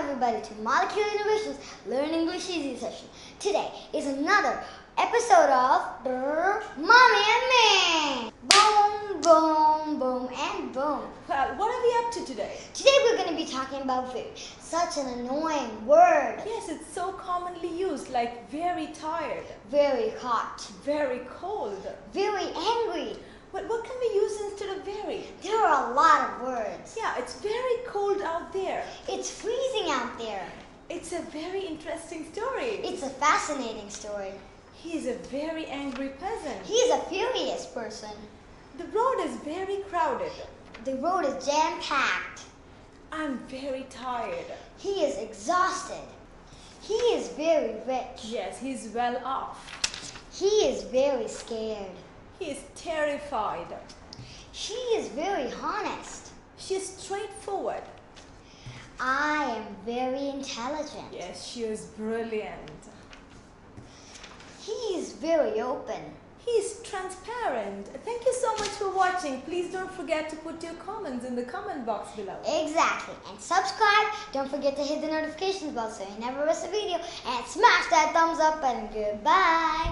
everybody to Molecular Innovations Learn English Easy session. Today is another episode of Mommy and Me. Boom, boom, boom, and boom. Well, what are we up to today? Today we're going to be talking about very. Such an annoying word. Yes, it's so commonly used, like very tired, Very hot. very cold. Very angry. But what can we use instead of very? There are a lot of words. Yeah, it's very cold out there. It's freezing out there. It's a very interesting story. It's a fascinating story. He is a very angry peasant. He is a furious person. The road is very crowded. The road is jam-packed. I'm very tired. He is exhausted. He is very rich. Yes, he's well off. He is very scared. He is terrified. She is very honest. She is straightforward. I am very intelligent. Yes, she is brilliant. He is very open. He is transparent. Thank you so much for watching. Please don't forget to put your comments in the comment box below. Exactly. And subscribe. Don't forget to hit the notifications bell so you never miss a video. And smash that thumbs up button. Goodbye.